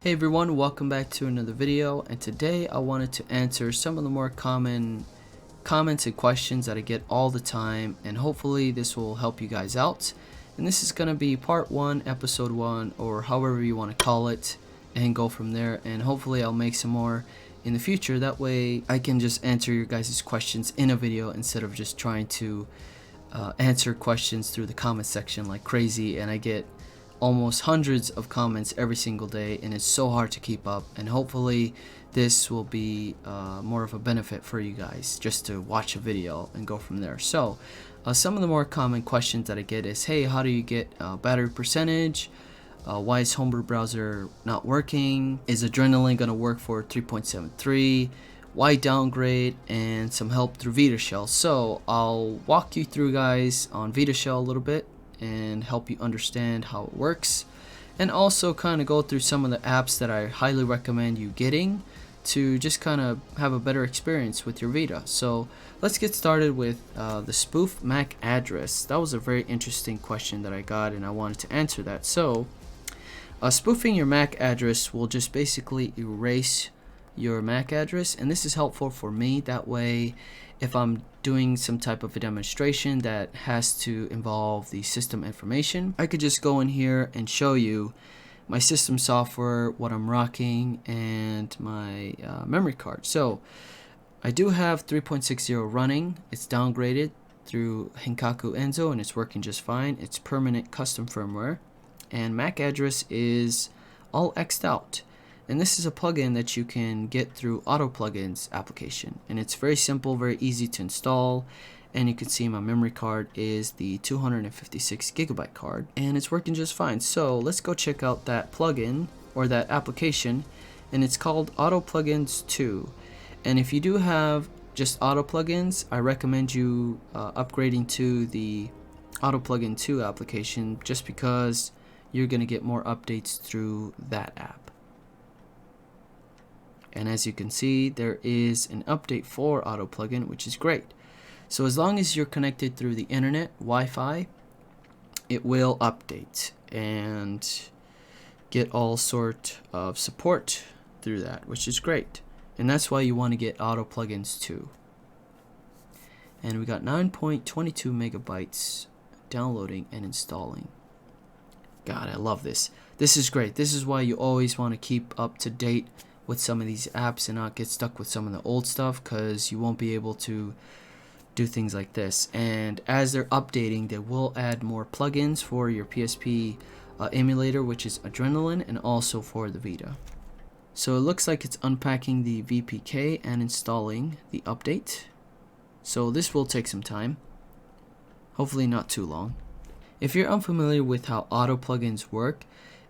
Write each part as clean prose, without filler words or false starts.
Hey everyone, welcome back to another video, and today I wanted to answer some of the more common comments and questions that I get all the time, and hopefully this will help you guys out. And this is going to be part 1, episode 1, or however you want to call it, and go from there. And hopefully I'll make some more in the future, that way I can just answer your guys' questions in a video instead of just trying to answer questions through the comment section like crazy, and I get almost hundreds of comments every single day, and it's so hard to keep up. And hopefully this will be more of a benefit for you guys, just to watch a video and go from there. So some of the more common questions that I get is, hey, how do you get battery percentage? Why is Homebrew Browser not working? Is Adrenaline gonna work for 3.73? Why downgrade? And some help through VitaShell. So I'll walk you through, guys, on VitaShell a little bit and help you understand how it works, and also kind of go through some of the apps that I highly recommend you getting to just kind of have a better experience with your Vita. So let's get started with the Spoof MAC Address. That was a very interesting question that I got, and I wanted to answer that. So spoofing your MAC address will just basically erase your MAC address, and this is helpful for me. That way, if I'm doing some type of a demonstration that has to involve the system information, I could just go in here and show you my system software, what I'm rocking, and my memory card. So I do have 3.60 running. It's downgraded through Hinkaku Enzo, and it's working just fine. It's permanent custom firmware, and MAC address is all X'd out. And this is a plugin that you can get through Auto Plugins application, and it's very simple, very easy to install. And you can see my memory card is the 256 gigabyte card, and it's working just fine. So let's go check out that plugin or that application, and it's called Auto Plugins 2. And if you do have just Auto Plugins, I recommend you upgrading to the Auto Plugin 2 application, just because you're gonna get more updates through that app. And as you can see, there is an update for Auto Plugin, which is great. So as long as you're connected through the internet, Wi-Fi, it will update and get all sort of support through that, which is great. And that's why you want to get Auto Plugins 2. And we got 9.22 megabytes downloading and installing. God, I love this. This is great. This is why you always want to keep up to date with some of these apps and not get stuck with some of the old stuff, because you won't be able to do things like this. And as they're updating, they will add more plugins for your PSP emulator, which is Adrenaline, and also for the Vita. So it looks like it's unpacking the VPK and installing the update. So this will take some time, hopefully not too long. If you're unfamiliar with how auto plugins work,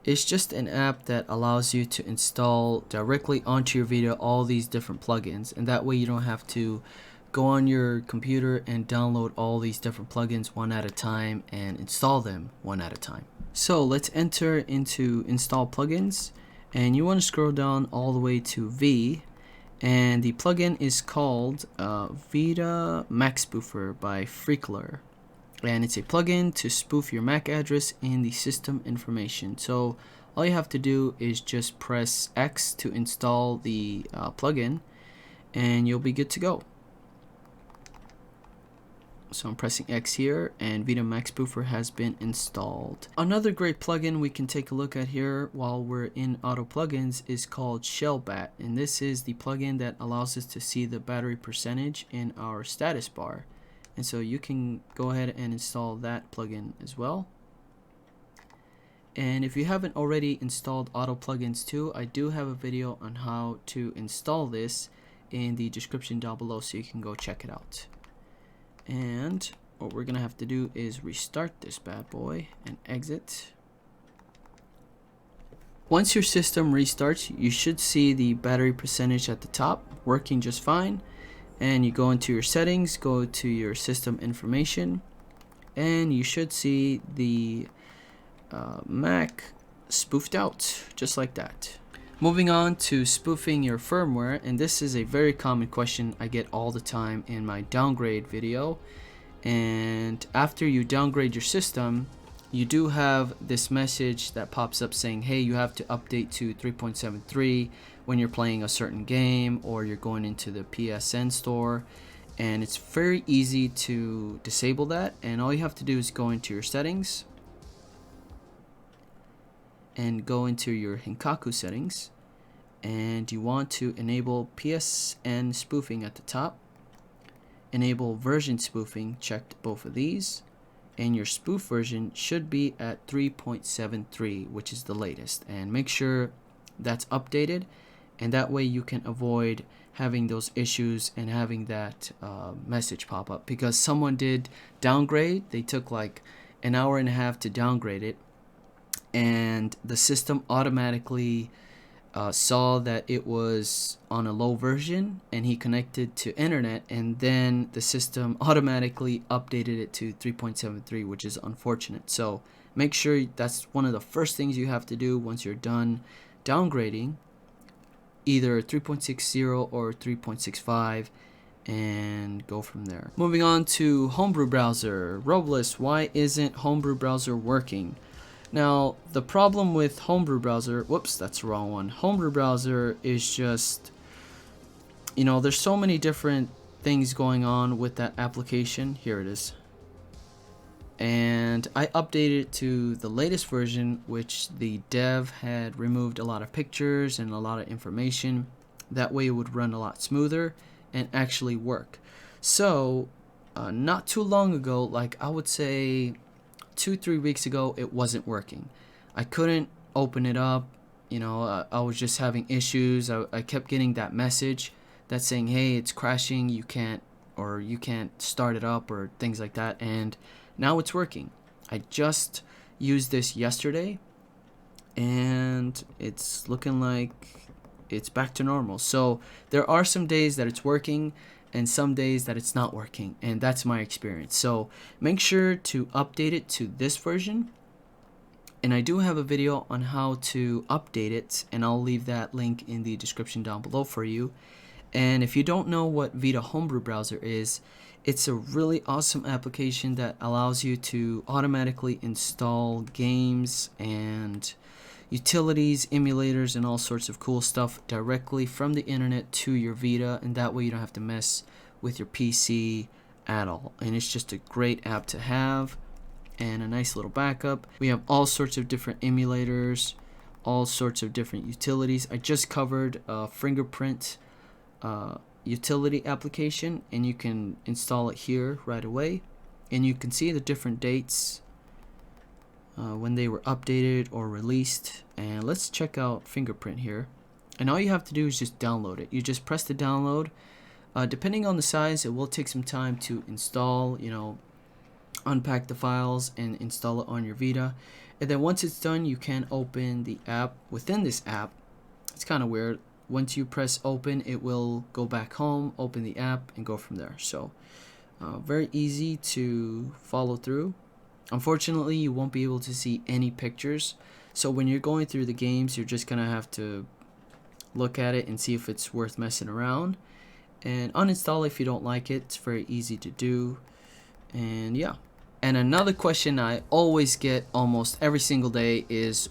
it's just an app that allows you to install directly onto your Vita all these different plugins, and that way you don't have to go on your computer and download all these different plugins one at a time and install them one at a time. So let's enter into install plugins, and you want to scroll down all the way to V, and the plugin is called Vita Mac Spoofer by Freakler. And it's a plugin to spoof your MAC address in the system information. So all you have to do is just press X to install the plugin, and you'll be good to go. So I'm pressing X here, and Vita Mac Spoofer has been installed. Another great plugin we can take a look at here while we're in Auto Plugins is called Shellbat, and this is the plugin that allows us to see the battery percentage in our status bar. And so you can go ahead and install that plugin as well. And if you haven't already installed Auto Plugins 2, I do have a video on how to install this in the description down below, so you can go check it out. And what we're gonna have to do is restart this bad boy and exit. Once your system restarts, you should see the battery percentage at the top working just fine. And you go into your settings, go to your system information, and you should see the Mac spoofed out, just like that. Moving on to spoofing your firmware, and this is a very common question I get all the time in my downgrade video. And after you downgrade your system, you do have this message that pops up saying, hey, you have to update to 3.73 when you're playing a certain game or you're going into the PSN store. And it's very easy to disable that, and all you have to do is go into your settings and go into your Hinkaku settings, and you want to enable PSN spoofing at the top, enable version spoofing, checked both of these, and your spoof version should be at 3.73, which is the latest, and make sure that's updated, and that way you can avoid having those issues and having that message pop up, because someone did downgrade. They took like an hour and a half to downgrade it, and the system automatically saw that it was on a low version, and he connected to internet, and then the system automatically updated it to 3.73, which is unfortunate. So make sure that's one of the first things you have to do once you're done downgrading, either 3.60 or 3.65, and go from there. Moving on to Homebrew Browser. Robles, why isn't Homebrew Browser working? Now, the problem with Homebrew Browser, whoops, that's the wrong one. Homebrew Browser is just, you know, there's so many different things going on with that application. Here it is. And I updated it to the latest version, which the dev had removed a lot of pictures and a lot of information. That way it would run a lot smoother and actually work. So, not too long ago, like I would say 2-3 weeks ago, it wasn't working. I couldn't open it up. You know, I was just having issues. I kept getting that message that's saying, hey, it's crashing, you can't start it up, or things like that. And now it's working. I just used this yesterday, and it's looking like it's back to normal. So there are some days that it's working and some days that it's not working, and that's my experience. So make sure to update it to this version, and I do have a video on how to update it, and I'll leave that link in the description down below for you. And if you don't know what Vita Homebrew Browser is, it's a really awesome application that allows you to automatically install games and utilities, emulators, and all sorts of cool stuff directly from the internet to your Vita, and that way you don't have to mess with your PC at all. And it's just a great app to have and a nice little backup. We have all sorts of different emulators, all sorts of different utilities. I just covered fingerprint utility application, and you can install it here right away, and you can see the different dates when they were updated or released. And let's check out fingerprint here, and all you have to do is just download it. You just press the download. Depending on the size, it will take some time to install, you know, unpack the files and install it on your Vita. And then once it's done, you can open the app within this app. It's kind of weird. Once you press open, it will go back home, open the app, and go from there. So very easy to follow through. Unfortunately, you won't be able to see any pictures. So when you're going through the games, you're just going to have to look at it and see if it's worth messing around. And uninstall if you don't like it. It's very easy to do. And yeah. And another question I always get almost every single day is,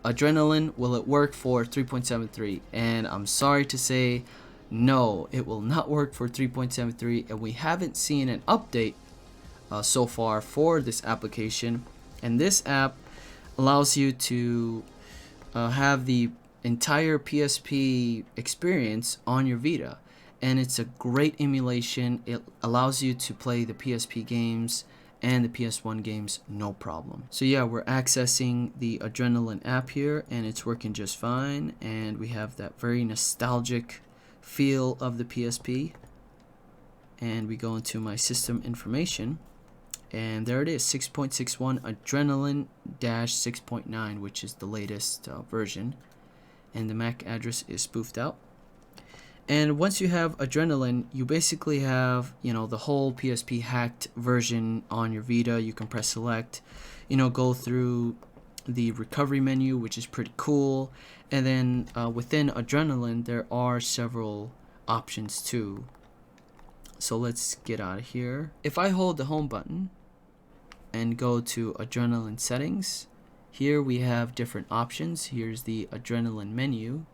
Adrenaline, will it work for 3.73? And I'm sorry to say, no, it will not work for 3.73, and we haven't seen an update so far for this application. And this app allows you to have the entire PSP experience on your Vita, and it's a great emulation. It allows you to play the PSP games and the PS1 games no problem. So yeah, we're accessing the Adrenaline app here, and it's working just fine, and we have that very nostalgic feel of the PSP. And we go into my system information, and there it is, 6.61 Adrenaline-6.9, which is the latest version, and the MAC address is spoofed out. And once you have Adrenaline, you basically have, you know, the whole PSP hacked version on your Vita. You can press select, you know, go through the recovery menu, which is pretty cool. And then within Adrenaline, there are several options too. So let's get out of here. If I hold the home button, and go to Adrenaline settings. Here we have different options. Here's the Adrenaline menu,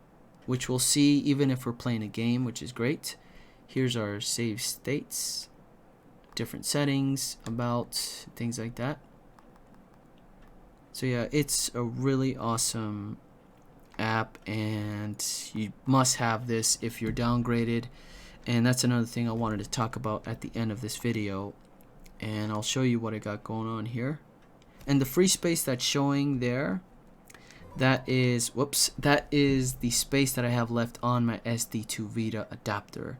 which we'll see even if we're playing a game, which is great. Here's our save states, different settings, about, things like that. So yeah, it's a really awesome app, and you must have this if you're downgraded. And that's another thing I wanted to talk about at the end of this video, and I'll show you what I got going on here. And the free space that's showing there, that is the space that I have left on my SD to Vita adapter,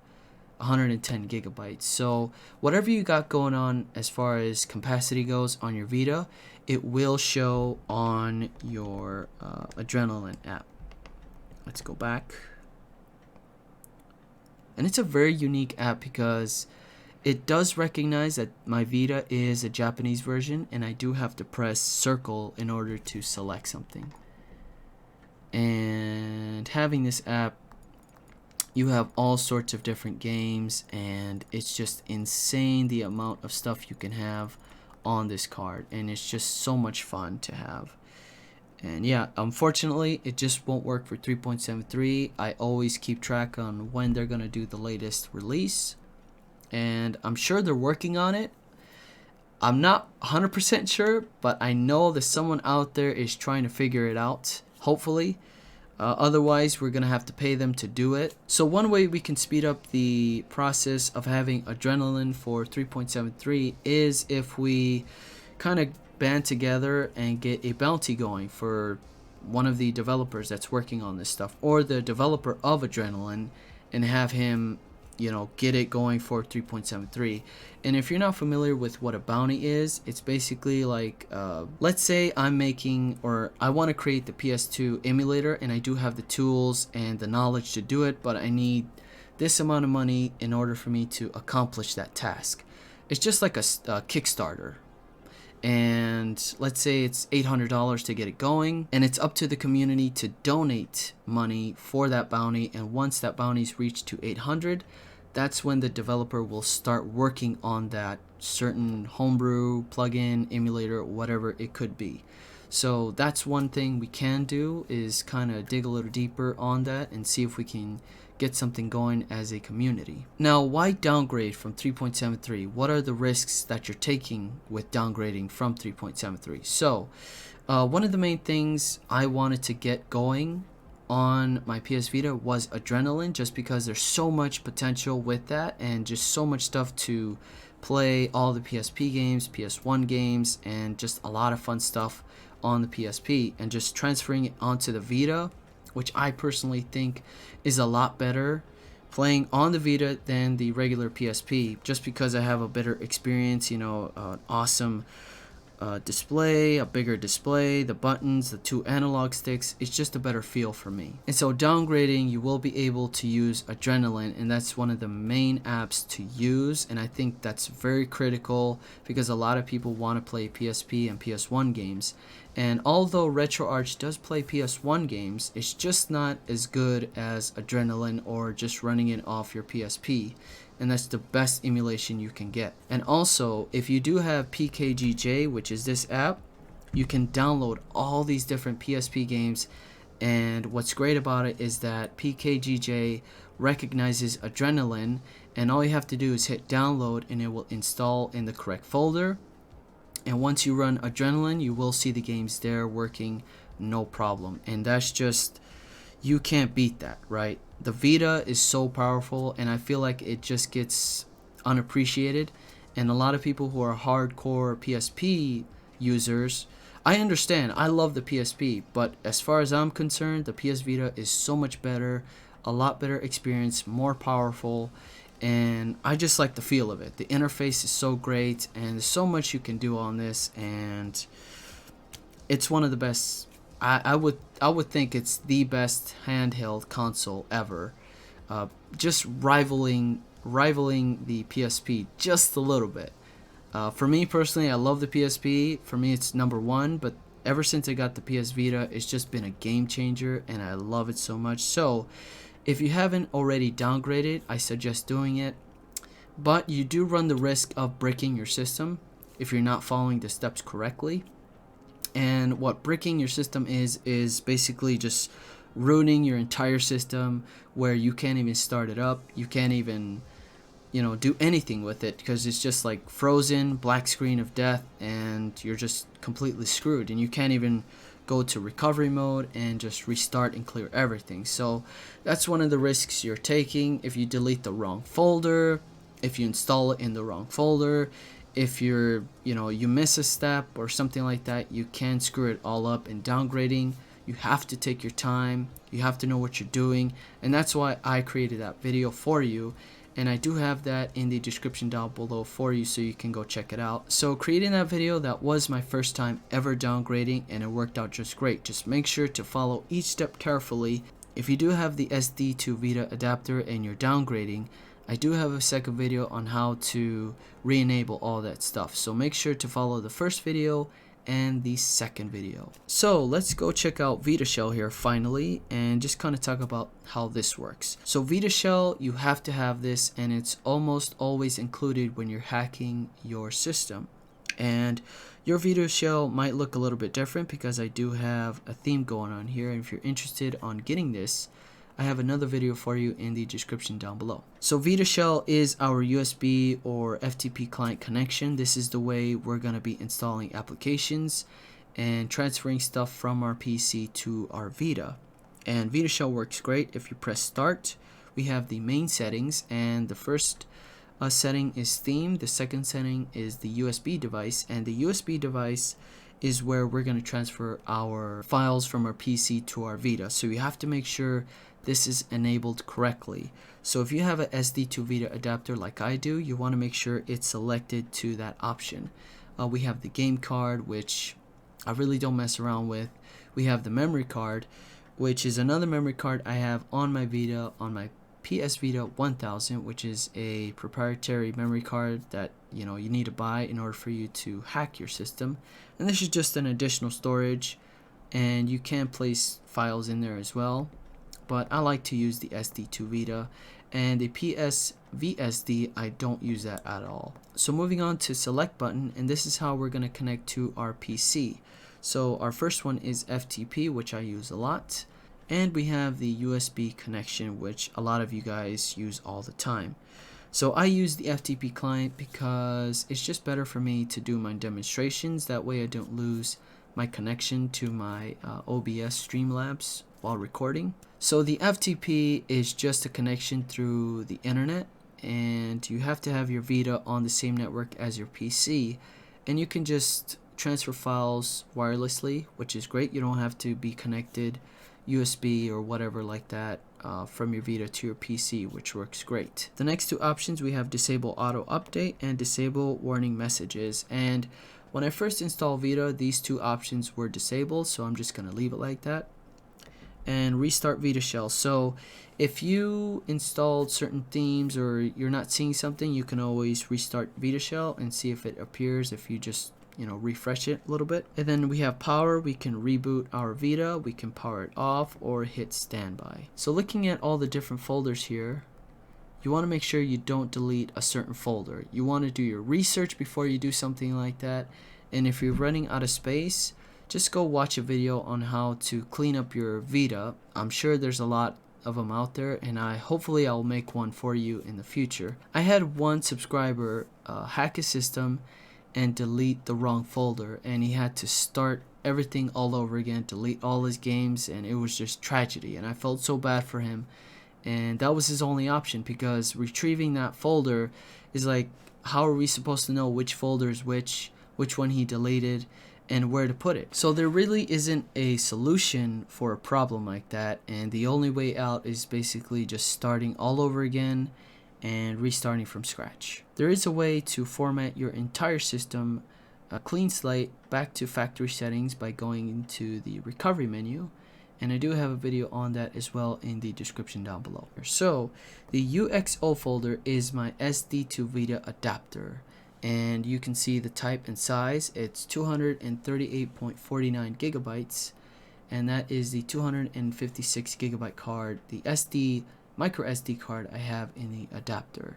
110 gigabytes. So whatever you got going on as far as capacity goes on your Vita, it will show on your Adrenaline app. Let's go back. And it's a very unique app because it does recognize that my Vita is a Japanese version, and I do have to press circle in order to select something. And having this app, you have all sorts of different games, and it's just insane the amount of stuff you can have on this card, and it's just so much fun to have. And yeah, unfortunately it just won't work for 3.73. I always keep track on when they're gonna do the latest release, and I'm sure they're working on it. I'm not 100% sure, but I know that someone out there is trying to figure it out, hopefully. Otherwise, we're going to have to pay them to do it. So one way we can speed up the process of having Adrenaline for 3.73 is if we kind of band together and get a bounty going for one of the developers that's working on this stuff, or the developer of Adrenaline, and have him, you know, get it going for 3.73. And if you're not familiar with what a bounty is, it's basically like, let's say I'm making, or I want to create the PS2 emulator, and I do have the tools and the knowledge to do it, but I need this amount of money in order for me to accomplish that task. It's just like a Kickstarter. And let's say it's $800 to get it going, and it's up to the community to donate money for that bounty. And once that bounty's reached to 800, that's when the developer will start working on that certain homebrew, plugin, emulator, whatever it could be. So that's one thing we can do, is kind of dig a little deeper on that and see if we can get something going as a community. Now, why downgrade from 3.73? What are the risks that you're taking with downgrading from 3.73? So one of the main things I wanted to get going on my PS Vita was Adrenaline, just because there's so much potential with that, and just so much stuff to play, all the PSP games, PS1 games, and just a lot of fun stuff on the PSP, and just transferring it onto the Vita, which I personally think is a lot better playing on the Vita than the regular PSP, just because I have a better experience, you know, an awesome display, a bigger display, the buttons, the two analog sticks. It's just a better feel for me. And so downgrading, you will be able to use Adrenaline, and that's one of the main apps to use, and I think that's very critical because a lot of people want to play PSP and PS1 games. And although RetroArch does play PS1 games, it's just not as good as Adrenaline or just running it off your PSP. And that's the best emulation you can get. And also, if you do have PKGJ, which is this app, you can download all these different PSP games. And what's great about it is that PKGJ recognizes Adrenaline, and all you have to do is hit download, and it will install in the correct folder. And once you run Adrenaline, you will see the games there working no problem. And that's just, you can't beat that, right? The Vita is so powerful, and I feel like it just gets unappreciated. And a lot of people who are hardcore PSP users, I understand, I love the PSP, but as far as I'm concerned, the PS Vita is so much better, a lot better experience, more powerful, and I just like the feel of it. The interface is so great, and there's so much you can do on this, and it's one of the best. I would think it's the best handheld console ever, just rivaling the PSP just a little bit. For me personally, I love the PSP. For me, it's number one, but ever since I got the PS Vita, it's just been a game changer, and I love it so much. So if you haven't already downgraded, I suggest doing it, but you do run the risk of breaking your system. if you're not following the steps correctly. And what bricking your system is basically just ruining your entire system, where you can't even start it up, you can't even do anything with it, because it's just like frozen, black screen of death, and you're just completely screwed, and you can't even go to recovery mode and just restart and clear everything. So that's one of the risks you're taking if you delete the wrong folder, if you install it in the wrong folder, if you miss a step or something like that. You can screw it all up. In downgrading, you have to take your time, you have to know what you're doing, and that's why I created that video for you. And I do have that in the description down below for you, so you can go check it out. So creating that video, that was my first time ever downgrading, and it worked out just great. Just make sure to follow each step carefully. If you do have the SD to Vita adapter and you're downgrading, I do have a second video on how to re-enable all that stuff. So make sure to follow the first video and the second video. So let's go check out VitaShell here finally, and just kind of talk about how this works. So VitaShell, you have to have this, and it's almost always included when you're hacking your system. And your VitaShell might look a little bit different because I do have a theme going on here, and if you're interested on getting this, I have another video for you in the description down below. So VitaShell is our USB or FTP client connection. This is the way we're going to be installing applications and transferring stuff from our PC to our Vita. And VitaShell works great. If you press start, we have the main settings, and the first setting is theme. The second setting is the USB device, and the USB device is where we're going to transfer our files from our PC to our Vita. So you have to make sure this is enabled correctly. So if you have a SD to Vita adapter like I do, you want to make sure it's selected to that option. We have the game card, which I really don't mess around with. We have the memory card, which is another memory card I have on my Vita, on my PS Vita 1000, which is a proprietary memory card that you need to buy in order for you to hack your system. And this is just an additional storage, and you can place files in there as well, but I like to use the SD to Vita. And the PS VSD, I don't use that at all. So moving on to select button, and this is how we're going to connect to our PC. So our first one is FTP, which I use a lot, and we have the USB connection, which a lot of you guys use all the time. So I use the FTP client because it's just better for me to do my demonstrations. That way I don't lose my connection to my OBS Streamlabs while recording. So the FTP is just a connection through the internet, and you have to have your Vita on the same network as your PC, and you can just transfer files wirelessly, which is great. You don't have to be connected USB or whatever like that from your Vita to your PC, which works great. The next two options, we have disable auto update and disable warning messages. And when I first installed Vita, these two options were disabled, so I'm just going to leave it like that. And restart VitaShell. So if you installed certain themes or you're not seeing something, you can always restart VitaShell and see if it appears if you just refresh it a little bit. And then we have power. We can reboot our Vita, we can power it off or hit standby. So looking at all the different folders here, you want to make sure you don't delete a certain folder. You want to do your research before you do something like that. And if you're running out of space, just go watch a video on how to clean up your Vita. I'm sure there's a lot of them out there, and hopefully I'll make one for you in the future. I had one subscriber hack his system and delete the wrong folder, and he had to start everything all over again, delete all his games, and it was just tragedy, and I felt so bad for him. And that was his only option, because retrieving that folder is like, how are we supposed to know which folder is which one he deleted, and where to put it? So there really isn't a solution for a problem like that, and the only way out is basically just starting all over again and restarting from scratch. There is a way to format your entire system, a clean slate, back to factory settings by going into the recovery menu, and I do have a video on that as well in the description down below. So the UXO folder is my SD to Vita adapter, and you can see the type and size. It's 238.49 gigabytes, and that is the 256 gigabyte card, the micro SD card I have in the adapter.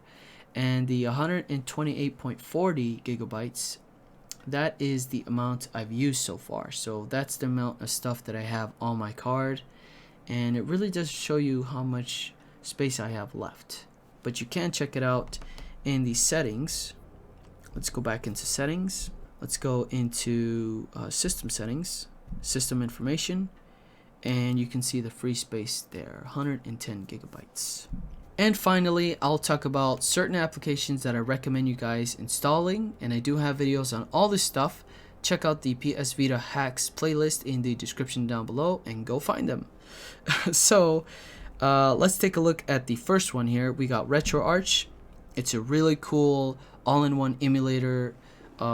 And the 128.40 gigabytes that is the amount I've used so far. So that's the amount of stuff that I have on my card, and it really does show you how much space I have left. But you can check it out in the settings. Let's go back into settings. Let's go into system settings, system information, and you can see the free space there, 110 gigabytes. And finally, I'll talk about certain applications that I recommend you guys installing, and I do have videos on all this stuff. Check out the PS Vita hacks playlist in the description down below and go find them. So let's take a look at the first one here. We got RetroArch. It's a really cool all-in-one emulator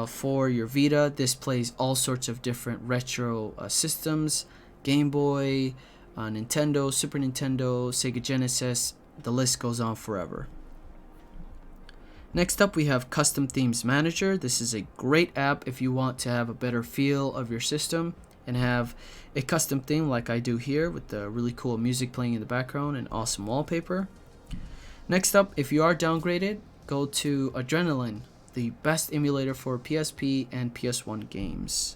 for your Vita. This plays all sorts of different retro systems: Game Boy, Nintendo, Super Nintendo, Sega Genesis. The list goes on forever. Next up, we have Custom Themes Manager. This is a great app if you want to have a better feel of your system and have a custom theme like I do here with the really cool music playing in the background and awesome wallpaper. Next up, if you are downgraded, go to Adrenaline, the best emulator for PSP and PS1 games.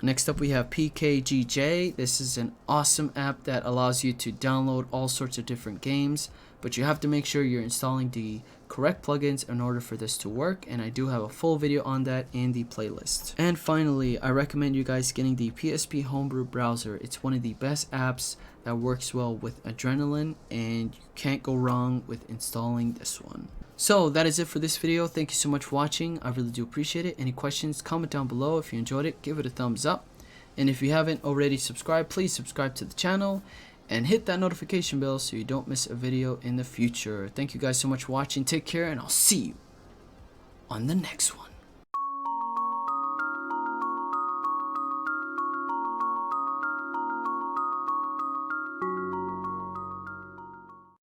Next up, we have PKGJ. This is an awesome app that allows you to download all sorts of different games, but you have to make sure you're installing the correct plugins in order for this to work, and I do have a full video on that in the playlist. And finally, I recommend you guys getting the PSP Homebrew Browser. It's one of the best apps that works well with Adrenaline, and you can't go wrong with installing this one. So that is it for this video. Thank you so much for watching. I really do appreciate it. Any questions, comment down below. If you enjoyed it, give it a thumbs up. And if you haven't already subscribed, please subscribe to the channel and hit that notification bell so you don't miss a video in the future. Thank you guys so much for watching. Take care, and I'll see you on the next one.